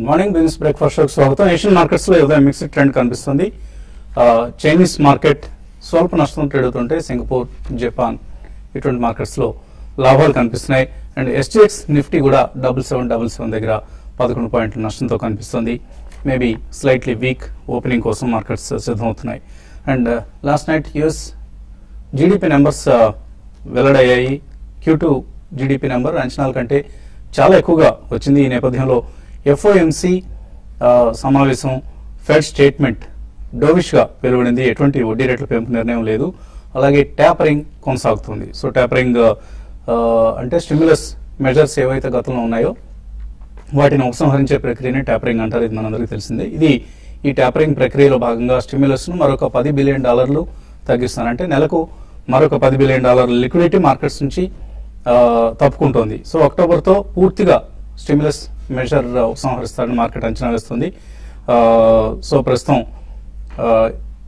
Morning business breakfast షోకి స్వాగతం. Asian markets లో ఉదయం మిక్స్డ్ ట్రెండ్ కనిపిస్తుంది. చైనీస్ మార్కెట్ స్వల్ప నష్టం ట్రేడ్ అవుతుంటే సింగపూర్, జపాన్ ఇటువంటి మార్కెట్స్ లో లాభాలు కనిపిస్తున్నాయి. అండ్ ఎస్టీఎక్స్ నిఫ్టీ కూడా 7777 దగ్గర 11 పాయింట్ల నష్టంతో కనిపిస్తుంది. మేబీ స్లైట్లీ వీక్ ఓపెనింగ్ కోసం మార్కెట్స్ సిద్ధమవుతున్నాయి. And last night US GDP numbers వెల్లడయ్యాయి. Q2 జీడిపి నెంబర్ అంచనాల కంటే చాలా ఎక్కువగా వచ్చింది. ఈ నేపథ్యంలో ఎఫ్ఓఎంసి సమావేశం, ఫెడ్ స్టేట్మెంట్ డోవిష్ గా వెలువడింది. ఎటువంటి వడ్డీ రేట్ల పెంపు నిర్ణయం లేదు. అలాగే ట్యాపరింగ్ కొనసాగుతుంది. సో ట్యాపరింగ్ అంటే స్టిమ్యులస్ మెజర్స్ ఏవైతే గతంలో ఉన్నాయో వాటిని ఉపసంహరించే ప్రక్రియనే ట్యాపరింగ్ అంటారు. ఇది మనందరికీ తెలిసిందే. ఈ ట్యాపరింగ్ ప్రక్రియలో భాగంగా స్టిమ్యులస్ ను మరొక $10 బిలియన్ తగ్గిస్తానంటే నెలకు మరొక $10 బిలియన్ లిక్విడిటీ మార్కెట్స్ నుంచి తప్పుకుంటోంది. సో అక్టోబర్ తో పూర్తిగా స్టిమ్యులస్ మెజర్ ఉపసంహరిస్తారని మార్కెట్ అంచనా వేస్తుంది. సో ప్రస్తుతం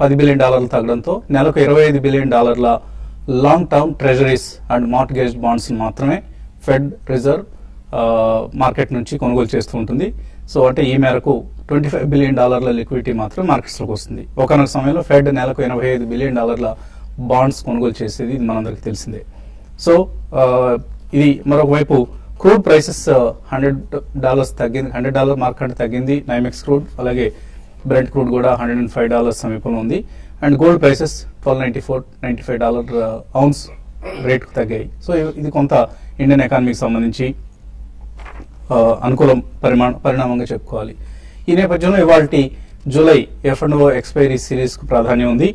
$10 బిలియన్ తగ్గడంతో నెలకు $25 billion long term treasuries and mortgage bonds మాత్రమే ఫెడ్ రిజర్వ్ మార్కెట్ నుంచి కొనుగోలు చేస్తూ ఉంటుంది. సో అంటే ఈ మేరకు $25 బిలియన్ లిక్విడిటీ మాత్రం మార్కెట్స్ లోకి వస్తుంది. ఒకనొక సమయంలో ఫెడ్ నెలకు $85 బిలియన్ బాండ్స్ కొనుగోలు చేసేది ఇది మనందరికీ తెలిసిందే. సో ఇది మరొక వైపు క్రూడ్ ప్రైసెస్ $100 తగ్గింది. $100 మార్క్ అంటే తగ్గింది నైమెక్స్ క్రూడ్. అలాగే బ్రెంట్ క్రూడ్ కూడా $105 సమీపంలో ఉంది. And gold prices $95 ounce rate కు తగ్గాయి. సో ఇది కొంత ఇండియన్ ఎకానమీకి సంబంధించి అనుకూల పరిణామంగా చెప్పుకోవాలి. ఈ నేపథ్యంలో ఇవాల్టి జూలై F&O ఎక్స్పైరీ సిరీస్ కు ప్రాధాన్యం ఉంది.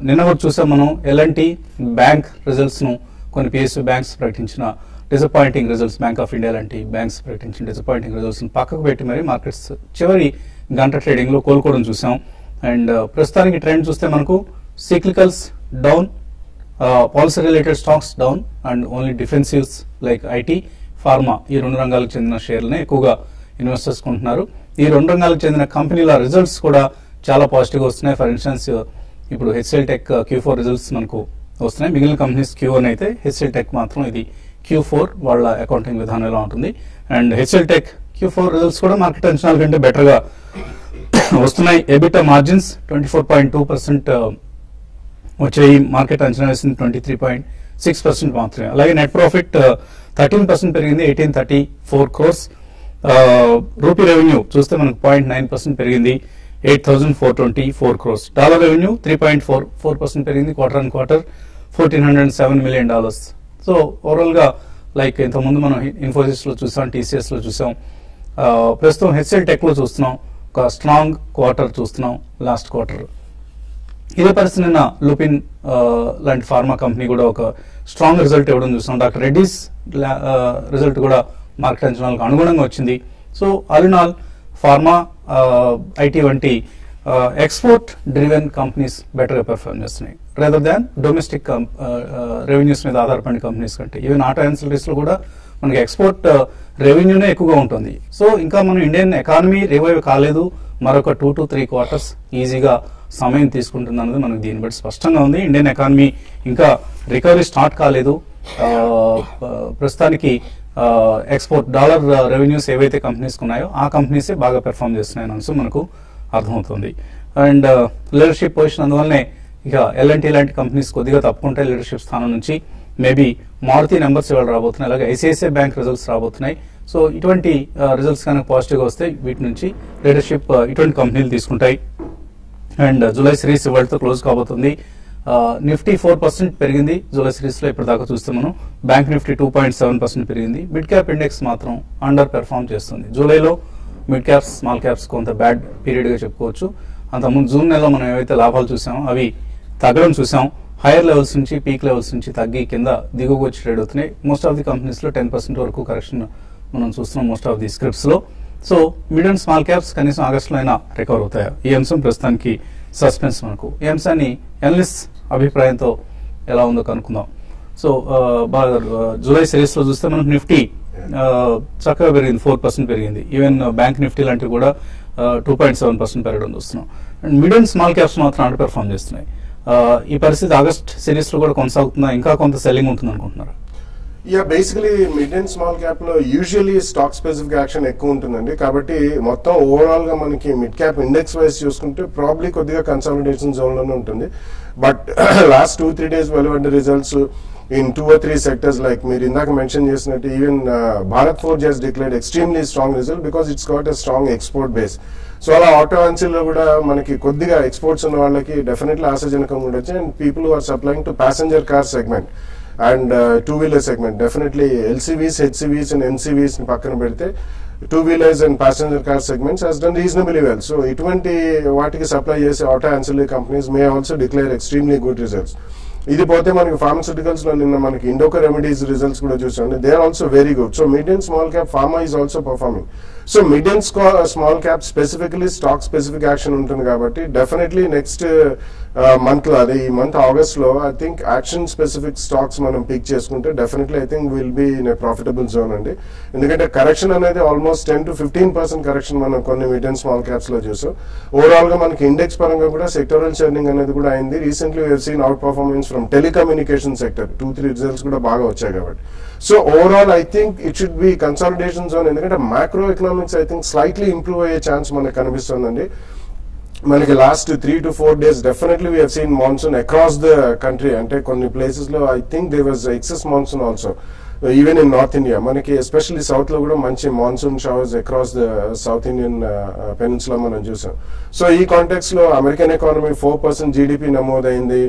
నిన్న కూడా చూసాం మనం ఎల్ఎన్టీ బ్యాంక్ రిజల్ట్స్ ను, కొన్ని PSU బ్యాంక్స్ ప్రకటించిన disappointing results, bank of India లాంటి బ్యాంక్స్ ప్రకటించిన డిసప్పాయింటింగ్ రిజల్ట్స్ పక్కకు పెట్టి మరి మార్కెట్స్ చివరి గంట ట్రేడింగ్ లో కోలుకోవడం చూసాం. అండ్ ప్రస్తుతానికి ట్రెండ్ చూస్తే మనకు cyclicals down, policy related stocks down and only defensives like IT, pharma ఈ రెండు రంగాలకు చెందిన షేర్లనే ఎక్కువగా ఇన్వెస్టర్స్ కొంటున్నారు. ఈ రెండు రంగాలకు చెందిన కంపెనీల రిజల్ట్స్ కూడా చాలా పాజిటివ్ గా వస్తున్నాయి. ఫర్ ఇన్స్టెన్స్ ఇప్పుడు HCL Tech Q4 రిజల్ట్స్ మనకు వస్తున్నాయి. మిగిలిన కంపెనీస్ Q1 అయితే HCL Tech మాత్రం ఇది Q4 వాళ్ళ అకౌంటింగ్ విధానం ఎలా ఉంటుంది. And HCL Tech Q4 results కూడా మార్కెట్ అంచనాల కంటే బెటర్ గా వస్తున్నాయి. ఎబిటా మార్జిన్స్ 24.2% వచ్చాయి. మార్కెట్ అంచనా వేసింది 23.6% మాత్రమే. అలాగే నెట్ ప్రాఫిట్ 13% పెరిగింది, 1834 crores. రూపీ రెవెన్యూ చూస్తే మనకు 0.9% పెరిగింది, 8424 crores. డాలర్ రెవెన్యూ 3.44% పెరిగింది, quarter on quarter $1,407 million. So overall గా లైక్ ఇంతకుముందు మనం ఇన్ఫోసిస్ లో చూసాం, TCS లో చూసాం, ప్రస్తుతం HCL Tech లో చూస్తున్నాం. ఒక స్ట్రాంగ్ క్వార్టర్ చూస్తున్నాం లాస్ట్ క్వార్టర్. ఇదే పరిస్థితి నిన్న లూపిన్ లాంటి ఫార్మా కంపెనీ కూడా ఒక స్ట్రాంగ్ రిజల్ట్ ఇవ్వడం చూస్తున్నాం. డాక్టర్ రెడ్డిస్ రిజల్ట్ కూడా మార్కెట్ అంచనాలకు అనుగుణంగా వచ్చింది. So all in all pharma, IT వంటి ఎక్స్పోర్ట్ డ్రివెన్ కంపెనీస్ బెటర్ గా పెర్ఫార్మ్ చేస్తున్నాయి రేదర్ దాన్ డొమెస్టిక్ రెవెన్యూస్ మీద ఆధారపడిన కంపెనీస్ కంటే. ఈవెన్ ఆటో యాన్సిలరీస్ లో కూడా మనకి ఎక్స్పోర్ట్ రెవెన్యూనే ఎక్కువగా ఉంటుంది. సో ఇంకా మనం ఇండియన్ ఎకానమీ రివైవ్ కాలేదు, మరొక 2 to 3 quarters ఈజీగా సమయం తీసుకుంటుంది అన్నది మనకు దీన్ని బట్టి స్పష్టంగా ఉంది. ఇండియన్ ఎకానమీ ఇంకా రికవరీ స్టార్ట్ కాలేదు. ప్రస్తుతానికి ఎక్స్పోర్ట్ డాలర్ రెవెన్యూస్ ఏవైతే కంపెనీస్ ఉన్నాయో ఆ కంపెనీసే బాగా పెర్ఫార్మ్ చేస్తున్నాయని అంశం మనకు అర్థమవుతుంది. అండ్ లీడర్షిప్ పొజిషన్ అందువల్లనే ఇక ఎల్ఎన్టీ లాంటి కంపెనీస్ కొద్దిగా తప్పుకుంటే లీడర్షిప్ స్థానం నుంచి మేబీ మారుతి నెంబర్స్ ఇవాళ రాబోతున్నాయి. అలాగే ICICI బ్యాంక్ రిజల్ట్స్ రాబోతున్నాయి. సో ఇటువంటి రిజల్ట్స్ కనుక పాజిటివ్ గా వస్తే వీటి నుంచి లీడర్షిప్ ఇటువంటి కంపెనీలు తీసుకుంటాయి. అండ్ జూలై సిరీస్ ఇవాళతో క్లోజ్ కాబోతుంది. నిఫ్టీ 4% పెరిగింది జూలై సిరీస్ లో. ఇప్పుడు దాకా చూస్తే మనం బ్యాంక్ నిఫ్టీ 2.7% పెరిగింది. మిడ్ క్యాప్ ఇండెక్స్ మాత్రం అండర్ పెర్ఫార్మ్ చేస్తుంది. జూలైలో మిడ్ క్యాప్స్, స్మాల్ క్యాప్స్ కొంత బ్యాడ్ పీరియడ్ గా చెప్పుకోవచ్చు. అంతకుముందు జూన్ నెలలో మనం ఏవైతే లాభాలు చూసామో అవి తగ్గడం చూసాం. హైయర్ లెవెల్స్ నుంచి, పీక్ లెవెల్స్ నుంచి తగ్గి కింద దిగువకు వచ్చి ట్రేడ్ అవుతున్నాయి. మోస్ట్ ఆఫ్ ది కంపెనీస్ లో 10% వరకు కరెక్షన్ మనం చూస్తున్నాం మోస్ట్ ఆఫ్ ది స్క్రిప్ట్స్ లో. So mid and small caps కనీసం ఆగస్టులో అయినా రికవర్ అవుతాయా, ఈ అంశం ప్రస్తుతానికి సస్పెన్స్. మనకు ఈ అంశాన్ని ఎనలిస్ట్ అభిప్రాయంతో ఎలా ఉందో కనుక్కుందాం. సో బాగా జూలై సిరీస్ లో చూస్తే మనకు నిఫ్టీ చక్కగా పెరిగింది, 4% పెరిగింది. ఈవెన్ బ్యాంక్ నిఫ్టీ లాంటివి కూడా 2.7% పెరగడం చూస్తున్నాం. And mid and small caps మాత్రం అండర్ పెర్ఫార్మ్ చేస్తున్నాయి. ఈ పరిస్థితి ఆగస్ట్ సిరీస్ లో కూడా కొనసాగుతుందా, ఇంకా కొంత సెల్లింగ్ ఉంటుంది అనుకుంటున్నారా? Basically mid and small cap లో యూజువల్లీ స్టాక్ స్పెసిఫిక్ యాక్షన్ ఎక్కువ ఉంటుందండి. కాబట్టి మొత్తం ఓవరాల్ గా మనకి మిడ్ క్యాప్ ఇండెక్స్ వైజ్ చూసుకుంటే ప్రాబ్లీ కొద్దిగా కన్సాలిడేషన్ జోన్ లోనే ఉంటుంది. బట్ లాస్ట్ 2-3 days వెలువడ్డ results in 2 or 3 sectors, like మీరు ఇందాక మెన్షన్ చేసినట్టు, even Bharat Forge has declared extremely strong result because it's got a strong export base. So అలా auto అన్సిల్ లో కూడా మనకి కొద్దిగా ఎక్స్పోర్ట్స్ ఉన్న వాళ్ళకి డెఫినెట్లీ ఆశాజనకంగా ఉండొచ్చు. And people are supplying to passenger car segment and two wheeler segment, definitely LCVs, HCVs and NCVs ని పక్కన పెడితే two wheelers and passenger car segments has done reasonably well. So ఇటువంటి వాటికి సప్లై చేసే auto ancil companies may also declare extremely good results. ఇది పోతే మనకి pharmaceuticals లో నిన్న మనకి ఇండోకో రెమెడీస్ రిజల్ట్స్ కూడా చూసాం. They are also very good. So mid and small cap pharma is also performing. So mid and small cap specifically stock specific action ఉంటుంది కాబట్టి డెఫినెట్లీ నెక్స్ట్ మంత్ లో, అదే ఈ మంత్ ఆగస్ట్ లో, I think action specific stocks మనం pick చేసుకుంటే definitely I think will be in a profitable zone అండి. ఎందుకంటే కరెక్షన్ అనేది ఆల్మోస్ట్ 10-15% కరెక్షన్ మనం కొన్ని మిడ్ అండ్ స్మాల్ క్యాప్స్ లో చూసాం. ఓవరాల్ గా మనకి ఇండెక్స్ పరంగా కూడా సెక్టరల్ చర్నింగ్ అనేది కూడా అయింది. Recently we seen outperformance from telecommunication sector, 2-3 results కూడా బాగా వచ్చాయి కాబట్టి. So overall I think it should be consolidation zone. ఎందుకంటే macro economics I think slightly improve అయ్యే ఛాన్స్ మనకు కనిపిస్తుందండి. మనకి last 3-4 days definitely we have seen monsoon across the country. అంటే కొన్ని ప్లేసెస్ లో I think they was excess monsoon also even in north India. మనకి especially south లో కూడా మంచి monsoon showers across the south Indian peninsula మనం చూసాం. సో ఈ కాంటెక్స్ట్ లో అమెరికన్ ఎకానమీ 4% జీడిపి నమోదైంది,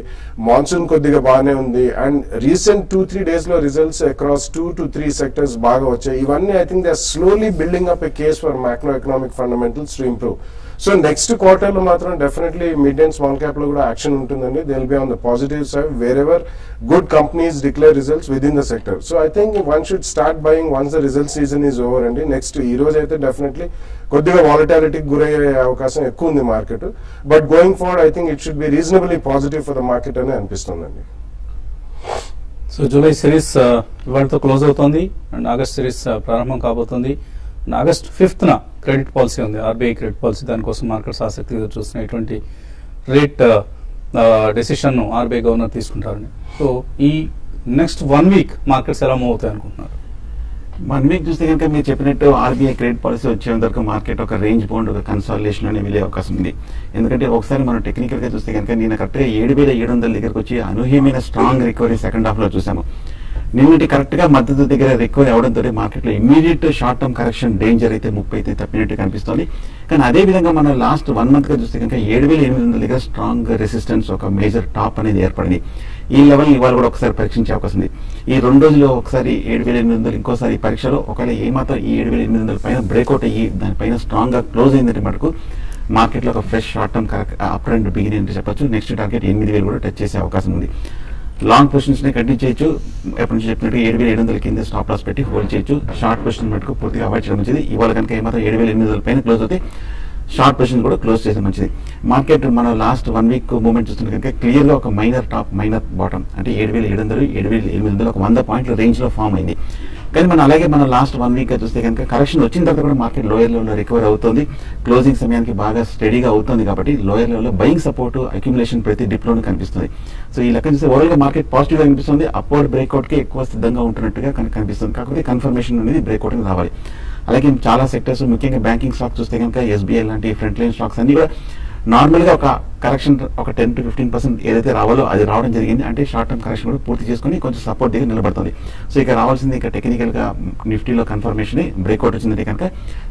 మాన్సూన్ కొద్దిగా బాగానే ఉంది. అండ్ రీసెంట్ 2-3 days లో రిజల్ట్స్ అక్రాస్ 2-3 సెక్టర్స్ బాగా వచ్చాయి. ఇవన్నీ I think they are slowly building up a case for macroeconomic fundamentals to improve. So next quarter లో మాత్రం definitely mid and small cap లో కూడా యాక్షన్ ఉంటుందండి. They will be on the positive side wear ever good companies declare results with in the sector. So I think one should start buying once the result season is over అండి. Next ఈ రోజు అయితే definitely కొద్దిగా వాలటాలిటీకి గురయ్యే అవకాశం ఎక్కువ ఉంది market. But going forward I think it should B reasonably positive for the market అని అనిపిస్తుందండి. సో జూలై సిరీస్ ఇవాళతో క్లోజ్ అవుతోంది అండ్ ఆగస్ట్ సిరీస్ ప్రారంభం కాబోతుంది. ఆగస్ట్ 5th క్రెడిట్ పాలసీ ఉంది, ఆర్బీఐ క్రెడిట్ పాలసీ. దానికోసం మార్కెట్స్ ఆసక్తిగా చూస్తున్న ఇటువంటి రేట్ డెసిషన్ ను ఆర్బీఐ గవర్నర్ తీసుకుంటారని. సో ఈ నెక్స్ట్ 1 week మార్కెట్స్ ఎలా మూవ్ అవుతాయి అనుకుంటున్నారు? 1 week చూస్తే కనుక మీరు చెప్పినట్టు ఆర్బీఐ క్రెడిట్ పాలసీ వచ్చేంత వరకు మార్కెట్ ఒక రేంజ్ బౌండ్, ఒక కన్సాలిడేషన్ అనే వెళ్ళే అవకాశం ఉంది. ఎందుకంటే ఒకసారి మనం టెక్నికల్ గా చూస్తే కనుక నేను కరెక్ట్గా 7,700 దగ్గరకు వచ్చి అనూహ్యమైన స్ట్రాంగ్ రికవరీ సెకండ్ హాఫ్ లో చూసాము. నిన్నటి కరెక్ట్ గా మద్దతు దగ్గర రికవరీ అవడంతో మార్కెట్ లో immediate short term correction danger అయితే 30 అయితే తప్పినట్టు కనిపిస్తుంది. కానీ అదే విధంగా మనం లాస్ట్ 1 month గా చూస్తే కనుక 7,800 దగ్గర స్ట్రాంగ్ రెసిస్టెన్స్, ఒక మేజర్ టాప్ అనేది ఏర్పడింది. ఈ లెవెల్ ఇవాళ కూడా ఒకసారి పరీక్షించే అవకాశం ఉంది. ఈ 2 రోజుల్లో ఒకసారి 7,800, ఇంకోసారి పరీక్షలో ఒకవేళ ఏమాత్రం ఈ 7,800 పైన బ్రేక్అవుట్ అయ్యి దానిపైన స్ట్రాంగ్ గా క్లోజ్ అయిందంటే మటుకు మార్కెట్ లో ఒక fresh short term up trend begin అని చెప్పొచ్చు. నెక్స్ట్ టార్గెట్ 8,000 కూడా టచ్ చేసే అవకాశం ఉంది. లాంగ్ పొజిషన్స్ ని కంటిన్యూ చేయొచ్చు. ఎప్పటి నుంచి చెప్పినట్టు 7,700 కింద స్టాప్ లాస్ పెట్టి హోల్డ్ చేయొచ్చు. షార్ట్ పొజిషన్ మటుకు పూర్తిగా అవాయిడ్ చేయడం మంచిది. ఇవాళ కనుక ఏమాత్రం 7,800 పైన క్లోజ్ అవుతే షార్ట్ పొజిషన్ కూడా క్లోజ్ చేసే మంచిది. మార్కెట్ మనం లాస్ట్ 1 week మూవ్మెంట్ చూస్తుంటే కనుక క్లియర్ గా ఒక మైనర్ టాప్ మైనర్ బాటమ్ అంటే 7,700, 7,800 ఒక 100 పాయింట్ల రేంజ్ లో ఫామ్ అయింది. కానీ మనం అలాగే మనం లాస్ట్ 1 week చూస్తే కనుక కరెక్షన్ వచ్చిన తర్వాత కూడా మార్కెట్ లోయర్ లెవెల్ లో రికవర్ అవుతుంది. క్లోజింగ్ సమయానికి బాగా స్టడీగా అవుతుంది కాబట్టి లోయర్ లెవెల్ లో బయింగ్ సపోర్ట్ అక్యుములేషన్ ప్రతి డిప్ లోనే కనిపిస్తుంది. సో ఈ లెక్క చూస్తే ఓవరాల్ గా మార్కెట్ పాజిటివ్ గా కనిపిస్తుంది. అప్వర్డ్ బ్రేక్అవుట్ కి ఎక్కువ సిద్ధంగా ఉంటున్నట్టుగా కనిపిస్తుంది. కాకపోతే కన్ఫర్మేషన్ అనేది బ్రేక్అవుట్ రావాలి. అలాగే చాలా సెక్టర్స్ ముఖ్యంగా బ్యాంకింగ్ స్టాక్స్ చూస్తే కనుక ఎస్బీఐ లాంటి ఫ్రంట్ లైన్ స్టాక్స్ అన్ని కూడా నార్మల్ గా ఒక కరెక్షన్ ఒక 10-15% ఏదైతే రావాలో అది రావడం జరిగింది. అంటే షార్ట్ టర్మ్ కరెక్షన్ కూడా పూర్తి చేసుకుని కొంచెం సపోర్ట్ దగ్గర నిలబడుతుంది. సో ఇక రావాల్సింది ఇక టెక్నికల్ గా నిఫ్టీలో కన్ఫర్మేషన్ బ్రేక్అవుట్ వచ్చిందంటే కనుక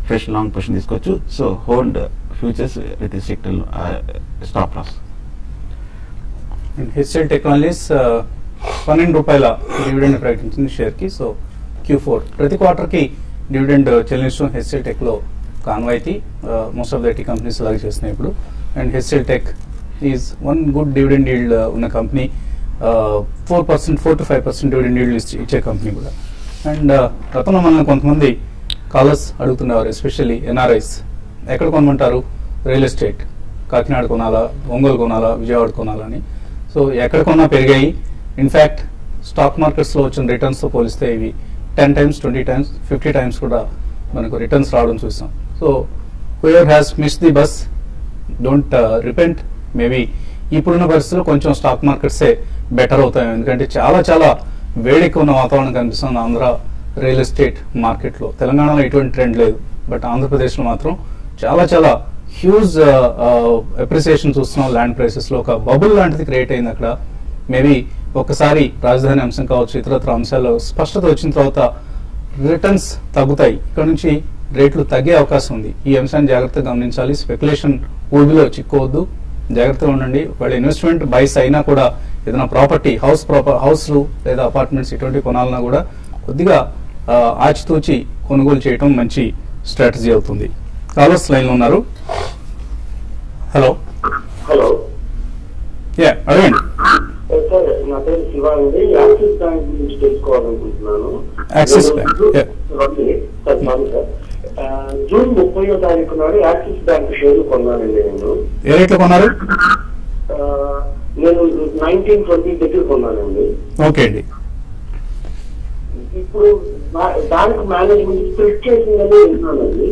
ఫ్రెష్ లాంగ్ పొజిషన్ తీసుకోవచ్చు. So hold futures with strict stop loss. HCL Technologies 12 రూపాయల డివిడెండ్ ప్రకటించింది షేర్ కి. సో Q4 ప్రతి క్వార్టర్ కి డివిడెండ్ చెల్లించడం హెచ్సిఎల్ టెక్ లో కాన్వాయితీ. Most of the IT companies అలాగే చేస్తున్నాయి ఇప్పుడు. And HCL tech is one good dividend yield ఉన్న కంపెనీ. 4-5% డివిడెండ్ ఈల్డ్ ఇచ్చే కంపెనీ కూడా. అండ్ గతంలో మనల్ని కొంతమంది కాలర్స్ అడుగుతున్నారు, ఎస్పెషల్లీ ఎన్ఆర్ఐస్, ఎక్కడ కొనమంటారు? రియల్ ఎస్టేట్, కాకినాడ కొనాలా, ఒంగోలు కొనాలా, విజయవాడ కొనాలా అని. సో ఎక్కడ కొన్నా పెరిగాయి. ఇన్ఫ్యాక్ట్ స్టాక్ మార్కెట్స్లో వచ్చిన రిటర్న్స్తో పోలిస్తే ఇవి 10 times, 20 times, 50 times కూడా మనకు రిటర్న్స్ రావడం చూసాం. So whoever has miss the bus don't repent. Maybe ఇప్పుడున్న పరిస్థితుల్లో కొంచెం స్టాక్ మార్కెట్సే బెటర్ అవుతాయి. ఎందుకంటే చాలా చాలా వేడికి ఉన్న వాతావరణం కనిపిస్తుంది ఆంధ్ర రియల్ ఎస్టేట్ మార్కెట్లో. తెలంగాణలో ఎటువంటి ట్రెండ్ లేదు, బట్ ఆంధ్రప్రదేశ్లో మాత్రం చాలా చాలా హ్యూజ్ అప్రిసియేషన్ చూస్తున్నాం. ల్యాండ్ ప్రైసెస్లో ఒక బబుల్ లాంటిది క్రియేట్ అయింది అక్కడ. మేబీ ఒకసారి రాజధాని అంశం కావచ్చు, ఇతరత్ర అంశాల్లో స్పష్టత వచ్చిన తర్వాత రిటర్న్స్ తగ్గుతాయి, ఇక్కడ నుంచి రేట్లు తగ్గే అవకాశం ఉంది. ఈ అంశాన్ని జాగ్రత్తగా గమనించాలి. స్పెక్యులేషన్ ఊబిలో చిక్కోవద్దు, జాగ్రత్తగా ఉండండి. ఒకవేళ ఇన్వెస్ట్మెంట్ బైస్ అయినా కూడా ఏదైనా ప్రాపర్టీ హౌస్లు లేదా అపార్ట్మెంట్స్ ఇటువంటి కొనాలన్నా కూడా కొద్దిగా ఆచితూచి కొనుగోలు చేయడం మంచి స్ట్రాటజీ అవుతుంది. కాలర్స్ లైన్ లో ఉన్నారు. హలో హలో అడగండి. సార్, నా పేరు శివ అండి. యాక్సిస్ బ్యాంక్ గురించి తెలుసుకోవాలనుకుంటున్నాను. Axis bank sorry sir, June 30వ తారీఖు నాడు యాక్సిస్ బ్యాంక్ షేర్లు కొన్నానండి. ఏ రేట్లో కొన్నారు? నేను 1920 దగ్గర కొన్నానండి. ఓకే అండి. ఇప్పుడు బ్యాంక్ మేనేజ్మెంట్ స్ప్లిట్ చేసిందని విన్నానండి.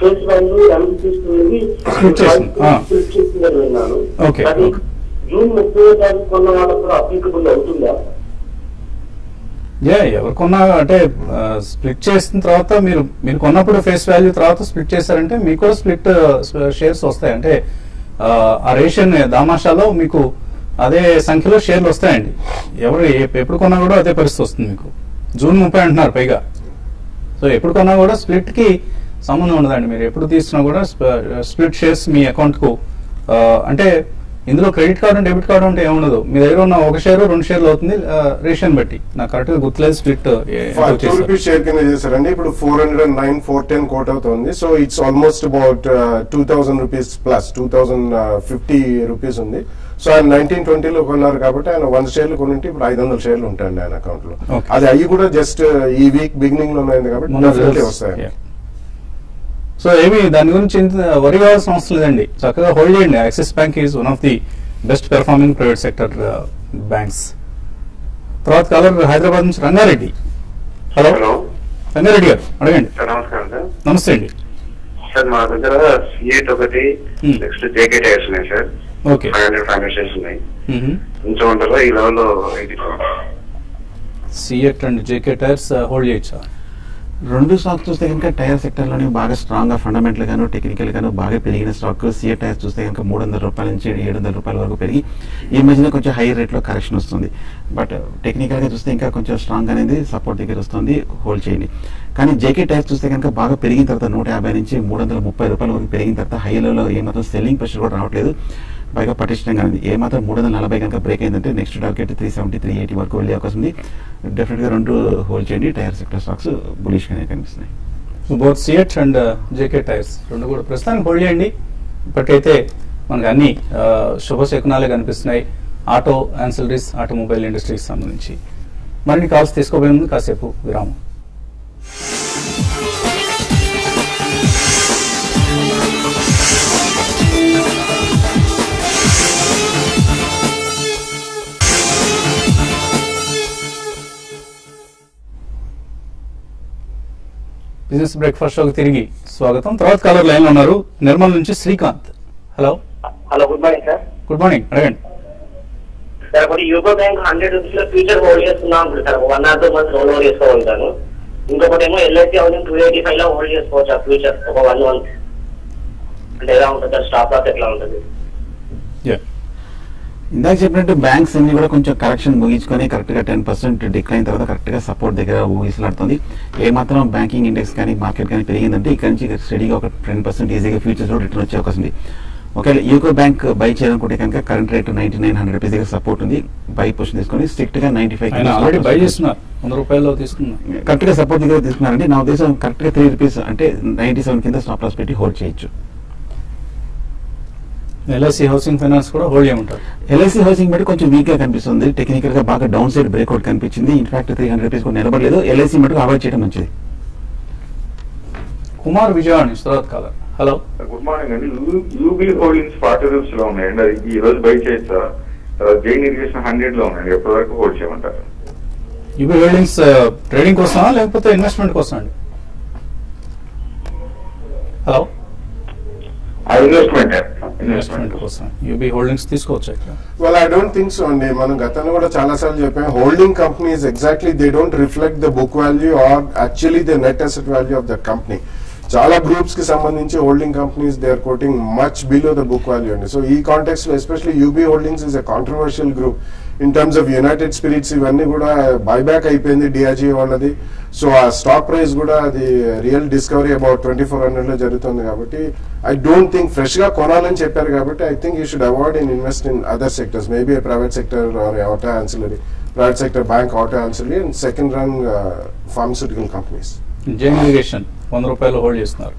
ఫేస్ వాల్యూ ఎంత తీసుకునేది స్ప్లిట్ చేసిందని విన్నాను. అది జూన్ 30వ తారీఖు కొన్న వాళ్ళకు కూడా అప్లికబుల్ అవుతుందా? ఎవరు కొన్నా అంటే స్ప్లిట్ చేసిన తర్వాత మీరు కొన్నప్పుడు ఫేస్ వాల్యూ తర్వాత స్ప్లిట్ చేశారంటే మీకు కూడా స్ప్లిట్ షేర్స్ వస్తాయి. అంటే ఆ రేషన్ దామాషాలో మీకు అదే సంఖ్యలో షేర్లు వస్తాయండి. ఎవరు ఎప్పుడు కొన్నా కూడా అదే పరిస్థితి వస్తుంది మీకు. జూన్ 30 అంటున్నారు పైగా. సో ఎప్పుడు కొన్నా కూడా స్ప్లిట్ కి సంబంధం ఉండదండి. మీరు ఎప్పుడు తీసుకున్నా కూడా స్ప్లిట్ షేర్స్ మీ అకౌంట్ కు అంటే ఇందులో క్రెడిట్ కార్డు డెబిట్ కార్డు అంటే ఏముండదు. మీ దగ్గర ఉన్న ఒక షేర్ 2 షేర్లు అవుతుంది రేషన్ బట్టి. నాకు కరెక్ట్ గా గుర్తులేదు స్ప్లిట్ రూపీస్ షేర్ కింద చేశారండి. ఇప్పుడు 409, 410 కోట్ అవుతుంది. So it's almost about 2000 rupees plus 2050 rupees ఉంది. సో ఆయన 1920లో కొన్నారు కాబట్టి ఆయన 100 షేర్లు కొనింటే ఇప్పుడు 500 షేర్లు ఉంటాయండి ఆయన అకౌంట్ లో. అది అవి కూడా జస్ట్ ఈ వీక్ బిగినింగ్ లో ఉన్నాయి కాబట్టి వస్తాయి. సో ఏమి దాని గురించి వరి కావాల్సిన అవసరం లేదండి. చక్కగా హోల్డ్ చేయండి. Axis bank is one of the best performing private sector banks. తర్వాత కాలర్ హైదరాబాద్ నుంచి రంగారెడ్డి. హలో రంగారెడ్డి గారు అడగండి. నమస్కారం సార్. నమస్తే అండి. సార్ మా దగ్గర సిఎట్ ఒకటి, నెక్స్ట్ జేకే టైర్స్ ఉన్నాయి సార్. ఓకే. 500 షేర్స్ ఉన్నాయి. కొంచెం ఉంటారా ఈ లెవెల్లో? సిఎట్ అండ్ జేకే టైర్స్ హోల్డ్ చేయొచ్చా? రెండు స్టాక్స్ చూస్తే కనుక టైర్ సెక్టర్ లోనే బాగా స్ట్రాంగ్ గా ఫండమెంటల్ గాను టెక్నికల్ గాను బాగా పెరిగిన స్టాక్. సిఎట్ టైర్స్ చూస్తే కనుక 300 రూపాయల నుంచి 700 రూపాయల వరకు పెరిగి ఈ మధ్యన కొంచెం హై రేట్ లో కరెక్షన్ వస్తుంది. బట్ టెక్నికల్ గా చూస్తే ఇంకా కొంచెం స్ట్రాంగ్ అనేది సపోర్ట్ దగ్గర వస్తుంది, హోల్డ్ చేయండి. కానీ జేకే టైర్స్ చూస్తే కనుక బాగా పెరిగిన తర్వాత 150 నుంచి 330 రూపాయల వరకు పెరిగిన తర్వాత హైలలో ఏమాత్రం సెల్లింగ్ ప్రెషర్ కూడా రావట్లేదు. పైగా పటిష్టంగా ఉంది. ఏమాత్రం 340 కనుక బ్రేక్ అయిందంటే నెక్స్ట్ టార్గెట్ 370, 380 వరకు వెళ్ళే అవకాశం ఉంది. డెఫినెట్ గా రెండు హోల్డ్ చేయండి. టైర్ సెక్టర్ స్టాక్స్ బులిష్ గానే కనిపిస్తున్నాయి. బోత్ సిఎట్ అండ్ జేకే టైర్స్ రెండు కూడా ప్రస్తుతానికి హోల్డ్ చేయండి. ఇప్పటికైతే మనకు అన్ని శుభశకునాలే కనిపిస్తున్నాయి. ఆటో యాన్సిలరీస్, ఆటోమొబైల్ ఇండస్ట్రీకి సంబంధించి మరిన్ని కాల్స్ తీసుకోబోయే ముందు కాసేపు విరామం. బిజినెస్ బ్రేక్ఫాస్ట్ షోకి తిరిగి స్వాగతం. తర్వాత కాలర్ లైన్ లో ఉన్నారు. నిర్మల్ నుంచి Srikanth. Hello good morning sir. Good morning, అడగండి. సార్ ఒకటి యూకో బ్యాంక్ 100 రూపీస్ లో ఫ్యూచర్ హోల్డ్ చేస్తున్నాం ఇప్పుడు సార్. 1 or 2 months హోల్డ్ చేసుకోగలుగుతాను. ఇంకొకటి ఏమో ఎల్ఐసి హౌసింగ్ 285 లో హోల్డ్ చేసుకోవచ్చు ఆ ఫ్యూచర్ ఒక 1 month. అంటే ఎలా ఉంటుంది సార్? స్టాప్ లాస్ ఎట్లా ఉంటుంది? ఇందాక చెప్పినట్టు బ్యాంక్స్ అన్ని కూడా కొంచెం కరెక్షన్ ముగించుకొని కరెక్ట్ గా 10% డిక్లైన్ తర్వాత కరెక్ట్ గా సపోర్ట్ దగ్గర ఊగిసలాడుతుంది. ఏమాత్రం బ్యాంకింగ్ ఇండెక్స్ కానీ మార్కెట్ కానీ పెరిగిందంటే ఇక్కడ నుంచి స్టడీగా ఒక 10% ఈజీగా ఫ్యూచర్స్ లో రిటర్న్ వచ్చే అవకాశం ఉంది. ఒకవేళ యూకో బ్యాంక్ బై చేయాలనుకుంటే కనుక కరెంట్ రేట్ 9900 రూపీస్ దగ్గర సపోర్ట్ ఉంది. బై పొజిషన్ తీసుకొని స్ట్రిక్ట్ గా 95 బై చేస్తున్నారు. 100 రూపాయల్లో తీసుకున్నారు. కరెక్ట్ గా సపోర్ట్ దగ్గర తీసుకున్నారండి. నా ఉద్దేశం కరెక్ట్ గా 3 రూపీస్ అంటే 97 కింద స్టాప్ లాస్ పెట్టి హోల్డ్ చేయొచ్చు. ఎల్ఐసి హౌసింగ్ ఫైనాన్స్ కూడా హోల్డ్ చేయమంటారు. ఎల్ఐసి హౌసింగ్ బట్టి కొంచెం వీక్ గా కనిపిస్తుంది. టెక్నికల్ గా బాగా డౌన్ సైడ్ బ్రేక్అవుట్ కనిపించింది. ఇన్ఫాక్ట్ 300 రూపీస్ కూడా నిలబడలేదు. ఎల్ఐసి మటుకు అవాయిడ్ చేయడం మంచిది. కుమార్ విజయవాడ నుంచి తర్వాత కాలర్. హలో గుడ్ మార్నింగ్ అండి. యూబీ హోల్డింగ్స్ 40 రూపీస్ లో ఉన్నాయండి. అది ఈ రోజు బై చేయొచ్చా? జైన్ ఇరిగేషన్ 100 లో ఉన్నాయండి. ఎప్పటి వరకు హోల్డ్ చేయమంటారు? యూబీ హోల్డింగ్స్ ట్రేడింగ్ కోసమా లేకపోతే ఇన్వెస్ట్మెంట్ కోసం అండి? హలో ఇన్వెస్ట్మెంట్ ఇన్వెస్ట్మెంట్ కోసం యూబీ హోల్డింగ్స్ తీసుకోవచ్చు ఇక్కడ. Well, I don't think so అండి. మనం గతంలో కూడా చాలా సార్లు చెప్పాం, holding companies exactly they don't reflect the book value or actually the net asset value of that company. చాలా గ్రూప్స్ కి సంబంధించి holding companies they are quoting much below the book value అండి. సో ఈ కాంటెక్స్ట్ లో especially UB Holdings is a controversial group in terms of United Spirits. ఇవన్నీ కూడా buyback అయిపోయింది DRG వాళ్ళది. సో ఆ స్టాక్ ప్రైస్ కూడా అది రియల్ డిస్కవరీ అబౌట్ 2400 లో జరుగుతుంది. కాబట్టి ఐ డోంట్ థింక్ ఫ్రెష్ గా కొనాలని చెప్పారు కాబట్టి I think you should avoid and invest in other sectors, maybe private sector are auto ancillary, private sector bank, auto ancillary and second Rang pharmaceutical companies. Jain irrigation ₹100 hold చేస్తున్నారు.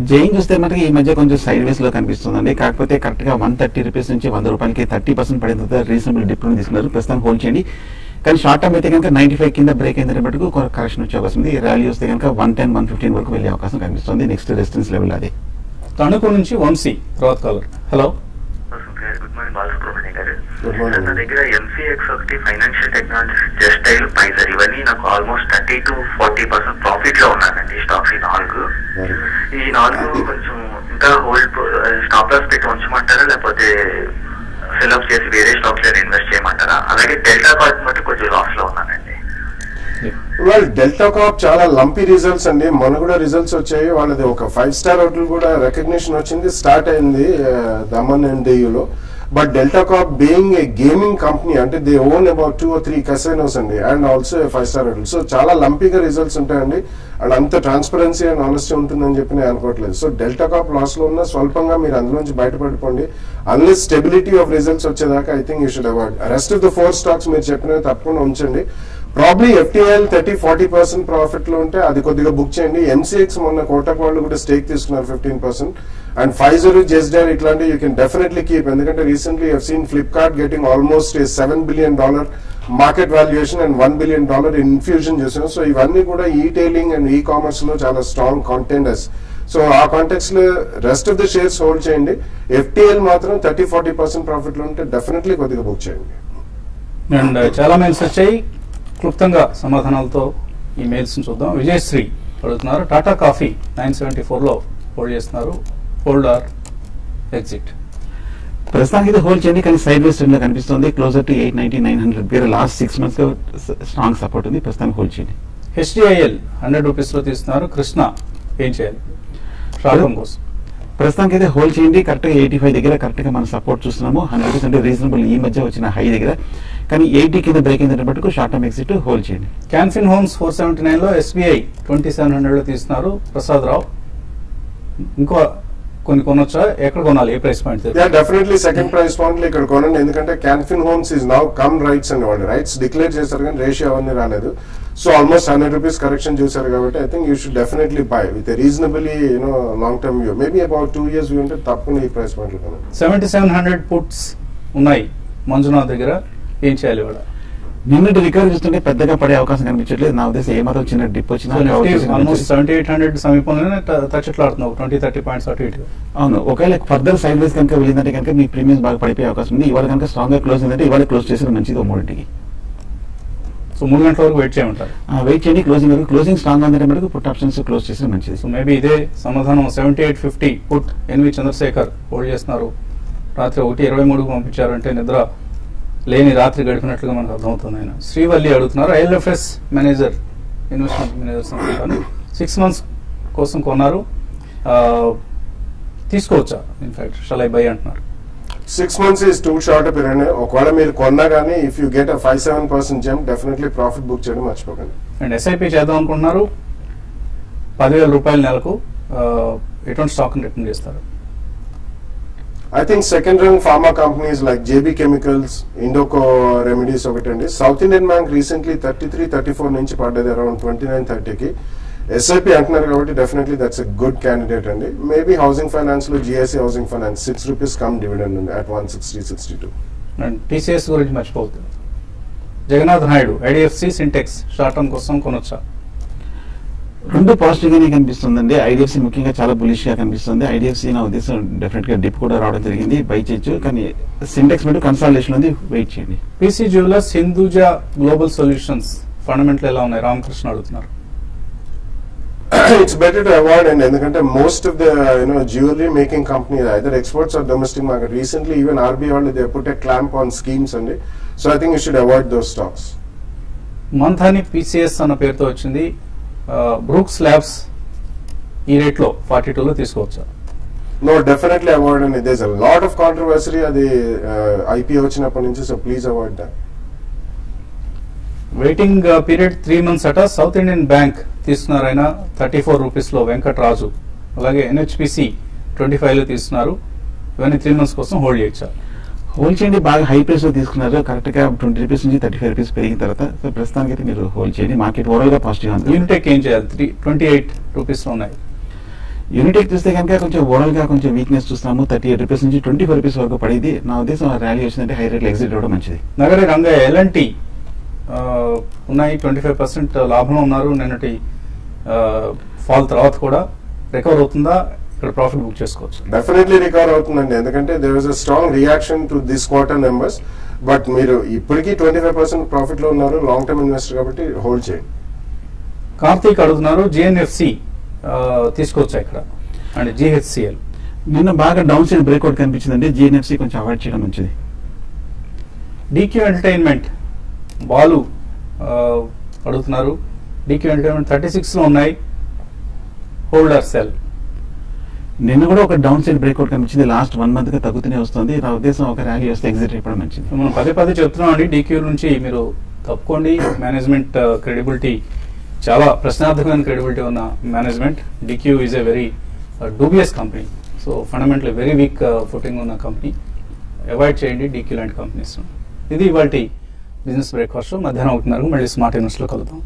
జైన్ చూస్తే మనకి ఈ మధ్య కొంచెం సైడ్ వేస్ లో కనిపిస్తుందండి. కాకపోతే కరెక్ట్ గా ₹130 నుంచి ₹100కి 30% పడిన తర్వాత రీజనబుల్ డిప్ తీసుకున్నారు. ప్రస్తుతం హోల్డ్ చేయండి. కానీ షార్ట్ టర్మ్ అయితే కనుక 95 కింద బ్రేక్ అయిన మటుకు కరెక్షన్ వచ్చే అవకాశం ఉంది. ర్యాలీ వస్తే కనుక 110, 115 వరకు వెళ్ళే అవకాశం కనిపిస్తుంది. నెక్స్ట్ రెసిస్టెన్స్ లెవెల్ అదే. తణుకు నుంచి వంశీ తర్వాత caller. Hello, good morning Balasubrahmanyam garu. Good morning. నా దగ్గర ఎంసీఎక్స్ ఒకటి, ఫైనాన్షియల్ టెక్నాలజీస్, జస్టైల్, ఫైజర్ ఇవన్నీ నాకు ఆల్మోస్ట్ 30 to 40% ప్రాఫిట్ లో ఉన్నానండి. స్టాక్స్ ఈ నాలుగు కొంచెం ఇంకా హోల్డ్ స్టాప్ లాస్ పెట్టి ఉంచమంటారా లేకపోతే సెలప్ చేసి వేరే స్టాక్స్ లో ఇన్వెస్ట్ చేయమంటారా? అలాగే డెల్టా కార్డ్ మటు కొంచెం లాస్ లో ఉన్నానండి. వెల్, డెల్టా కాప్ చాలా లంపీ రిజల్ట్స్ అండి. మొన్న కూడా రిజల్ట్స్ వచ్చాయి. వాళ్ళది ఒక 5-star హోటల్ కూడా రికగ్నిషన్ వచ్చింది, స్టార్ట్ అయింది దమన్ అండ్ డియూలో. But Delta Corp being a gaming company అంటే they own about 2 or 3 casinos అండి and also 5-star hotel. So చాలా లంపీగా రిజల్ట్స్ ఉంటాయండి అండ్ అంత ట్రాన్స్పరెన్సీ అండ్ ఆనెస్టీ ఉంటుందని చెప్పి నేను అనుకోవట్లేదు. సో డెల్టా కాప్ లాస్ లో ఉన్న స్వల్పంగా మీరు అందులోంచి బయటపడిపోండి. అన్లెస్ స్టెబిలిటీ ఆఫ్ రిజల్ట్స్ వచ్చేదాకా I think you should avoid. Rest of the 4 stocks మీరు చెప్పినవి తప్పకుండా ఉంచండి. ప్రాబ్లీ ఎఫ్టీఐఎల్ 30-40% ప్రాఫిట్ లో ఉంటే అది కొద్దిగా బుక్ చేయండి. ఎంసీఎక్స్ మొన్న కోటక్ వాళ్ళు కూడా స్టేక్ తీసుకున్నారు 15%. అండ్ ఫైజర్, జెస్డైల్ ఇట్లాంటివి యూ కెన్ డెఫినెట్లీ కీప్. ఎందుకంటే recently you seen Flipkart getting almost $7 billion market valuation and $1 billion infusion చేసాం. సో ఇవన్నీ కూడా ఈటైలింగ్ అండ్ ఈ కామర్స్ లో చాలా స్ట్రాంగ్ కాంటెండర్స్. సో ఆ కాంటెక్స్ లో rest of the shares hold చేయండి. ఎఫ్టీఎల్ మాత్రం 30-40% ప్రాఫిట్ లో ఉంటే డెఫినెట్లీ కొద్దిగా బుక్ చేయండి. అండ్ చాలా మెయిల్స్ వచ్చాయి, క్లుప్తంగా సమాధానాలతో ఈ మెయిల్స్ చూద్దాం. విజయశ్రీ అడుగుతున్నారు, టాటా కాఫీ 974 హోల్డ్ చేస్తున్నారు, హోల్డ్ ఆర్ ఎగ్జిట్? ప్రస్తుతానికి ఇది హోల్డ్ చేయండి, కానీ సైడ్ వేస్ ట్రెండ్ లో కనిపిస్తుంది. క్లోజర్ టు 890, 900 లాస్ట్ 6 months లో స్ట్రాంగ్ సపోర్ట్ ఉంది. ప్రస్తుతానికి హోల్డ్ చేయండి. హెచ్డిఐఎల్ ₹100 తీస్తున్నారు, కృష్ణ ఏం చేయాలి షార్ట్ టర్మ్ కోసం? ప్రస్తుతానికి అయితే హోల్డ్ చేయండి. కరెక్ట్ గా 85 దగ్గర కరెక్ట్ గా మనం సపోర్ట్ చూస్తున్నాము. 100% రీజనబుల్ ఈ మధ్య వచ్చిన హై దగ్గర, కానీ 80 కింద బ్రేక్ అయిన బట్టుకు షార్ట్ టర్మ్ ఎగ్జిట్ హోల్డ్ చేయండి. క్యాన్ఫిన్ హోమ్స్ 479, ఎస్బీఐ 2700 తీస్తున్నారు, ప్రసాద్ రావు. ఇంకో కొన్ని కొనొచ్చా? ఎక్కడ కొనాలి? ఏ price point? Definitely second price point లో ఇక్కడ కొనండి. ఎందుకంటే Canfin Homes is now cum rights అండి. వాళ్ళు రైట్స్ డిక్లేర్ చేశారు కానీ రేషియో అవన్నీ రాలేదు. సో ఆల్మోస్ట్ ₹100 కరెక్షన్ చూసారు కాబట్టి I think you should definitely by with reasonably long term view. Maybe about 2 years view ఉంటే తప్పకుండా ఈ ప్రైస్ పాయింట్ లో కొనండి. 7700 పుట్స్ ఉన్నాయి మంజునాథ్ దగ్గర, ఏం చేయాలి ఇవాళ? నిన్నటి రికవరీ చూస్తుంటే పెద్దగా పడే అవకాశం కనిపించట్లేదు. నా ఉద్దేశం ఏమాత్రం చిన్న డిప్ వచ్చినా ఆల్మోస్ట్ 7800 సమీపంలోనే తచ్చట్లాడుతున్నావు, 20-30 పాయింట్స్ అటు ఇటు. అవును, ఒకవేళ ఫర్దర్ సైడ్ వేస్ కనుక వెళ్ళిందంటే కనుక మీ ప్రీమియం బాగా పడిపోయే అవకాశం ఉంది. ఇవాళ కనుక స్ట్రాంగ్ గా క్లోజ్ అయిందంటే ఇవాళ క్లోజ్ చేసేది మంచిది 3ంటికి. సో 3 గంటల వరకు వెయిట్ చేయమంటారు? వెయిట్ చేయండి. క్లోజింగ్ వరకు, క్లోజింగ్ స్ట్రాంగ్ ఉందంటే మనకు పుట్ ఆప్షన్స్ క్లోజ్ చేసేది మంచిది. సో మేబీ ఇదే సమాధానం. 7850 పుట్ ఎన్వి చంద్రశేఖర్ హోల్డ్ చేస్తున్నారు. రాత్రి 1:23 పంపించారు అంటే నిద్ర లేని రాత్రి గడిపినట్లుగా మనకు అర్థమవుతుంది. ఆయన శ్రీవల్లి అడుగుతున్నారు, ఐఎల్ఎఫ్ఎస్ మేనేజర్, ఇన్వెస్ట్మెంట్ మేనేజర్స్ అనుకుంటాను, 6 months కోసం కొన్నారు, తీసుకోవచ్చా? ఇన్ఫాక్ట్ షల్ ఐ బై అంటున్నారు. 6 months is two short period. ఒకవేళ మీరు కొన్నా కానీ if you get 5-7% jump definitely profit book చేయడం మర్చిపోకండి. అండ్ ఎస్ఐపి చేద్దాం అనుకుంటున్నారు, ₹10,000 నెలకు. ఎటువంటి స్టాక్ రికమెండ్ చేస్తారు? I think second rung pharma companies like JB Chemicals, Indoco Remedies ఒకటండి. South Indian Bank recently 33-34 నుంచి పడ్డది అరౌండ్ 29-30కి. SIP అంటున్నారు కాబట్టి definitely that's a good candidate అండి. మేబీ హౌసింగ్ ఫైనాన్స్ లో GIC housing finance ₹6 cum dividend ఉంది at 160-62. And TCS గురించి మర్చిపోతుంది. Jagannath Naidu, IDFC Syntex short term కోసం కొనొచ్చా? రెండు పాజిటివ్ గానే కనిపిస్తుందండి. ఐడిఎఫ్సి ముఖ్యంగా చాలా బులిష్ గా కనిపిస్తుంది. ఐడిఎఫ్సి నా ఉద్దేశం డెఫినెట్ గా డిప్ కూడా రావడం జరిగింది, బై చేయొచ్చు. కానీ సింటెక్స్ మీద కన్సాలిడేషన్ ఉంది, వెయిట్ చేయండి. PC jewellers, Hinduja global solutions fundamental ఎలా ఉన్నాయి? రామకృష్ణ అడుగుతున్నారు. it's better to avoid, and ఎందుకంటే most of the jewelry making companies either exports or domestic market. Recently even RBI వాళ్ళు they put a clamp on schemes అండి. So I think you should avoid those stocks. మంథాని PCS అన్న పేరుతో వచ్చింది. Brooks labs ఈ rate లో 42 లో తీసుకోవచ్చా? No, definitely avoid, and there's a lot of controversy అది IPO వచ్చినప్పటి నుంచి, so please avoid that. Waiting period 3 months అట. సౌత్ ఇండియన్ బ్యాంక్ తీసుకున్నారు ఆయన 34 రూపీస్ లో వెంకట్ రాజు. అలాగే NHPC 25 లో తీసుకున్నారు. ఇవన్నీ 3 months కోసం హోల్డ్ చేయొచ్చా? హోల్డ్ చేయండి. బాగా హై ప్రైస్ లో తీసుకున్నారు. కరెక్ట్ గా 20 రూపీస్ నుంచి 35 రూపీస్ పెరిగిన తర్వాత సో ప్రస్తుతానికి అయితే మీరు హోల్డ్ చేయండి. మార్కెట్ ఓవరాల్ గా పాజిటివ్ ఉంది. యూనిటెక్ ఏం చేయాలి? 28 రూపీస్ లో ఉన్నాయి. యూనిటెక్ చూస్తే కనుక కొంచెం ఓవరాల్ గా కొంచెం వీక్నెస్ చూస్తున్నాము. 38 రూపీస్ నుంచి 24 రూపీస్ వరకు పడేది. నా ఉద్దేశం ర్యాలీ వచ్చిందంటే హై రేట్ ఎగ్జిట్ అవ్వడం మంచిది. నగరి రంగయ్య ఎల్ఎన్టీ ఉన్నాయి, 25% లాభంలో ఉన్నారు. నిన్నటి ఫాల్ తర్వాత కూడా రికవర్ అవుతుందా? ఇక్కడ ప్రాఫిట్ బుక్ చేసుకోవచ్చు. డెఫినెట్లీ రికవర్ అవుతుందండి, ఎందుకంటే there was a strong reaction to this quarter numbers. But మీరు ఇప్పటికీ 25% ప్రాఫిట్ లో ఉన్నారు, లాంగ్ టర్మ్ ఇన్వెస్టర్ కాబట్టి హోల్డ్ చేయండి. కార్తీక్ అడుగుతున్నారు GNFC తీసుకోవచ్చా ఇక్కడ అండ్ GHCL? నిన్న బాగా డౌన్ సైడ్ బ్రేక్అవుట్ కనిపించిందండి. GNFC కొంచెం అవాయిడ్ చేయడం మంచిది. DQ ఎంటర్టైన్మెంట్ బాలు అడుగుతున్నారు. DQ ఎంటర్టైన్మెంట్ 36 లో ఉన్నాయి, హోల్డర్ సెల్. నిన్న కూడా ఒక డౌన్ సైడ్ బ్రేక్అవుట్ కనిపించింది. లాస్ట్ 1 month గా తగ్గుతూనే వస్తుంది. నా ఉద్దేశం ఒక ర్యాలీ వస్తే ఎగ్జిట్ అయిపోవడం మంచిది. మనం పదే చెప్తున్నాం అండి, DQ నుంచి మీరు తప్పుకోండి. మేనేజ్మెంట్ క్రెడిబిలిటీ చాలా ప్రశ్నార్థకమైన క్రెడిబిలిటీ ఉన్న management. DQ is a very dubious company. So fundamental very weak footing ఉన్న కంపెనీ. అవాయిడ్ చేయండి DQ లాంటి కంపెనీస్. ఇది ఇవాళ బిజినెస్ బ్రేక్ఫాస్ట్. మధ్యాహ్నం 1:30 మళ్ళీ స్మార్ట్ ఇన్వెస్ట్ లో కలుద్దాం.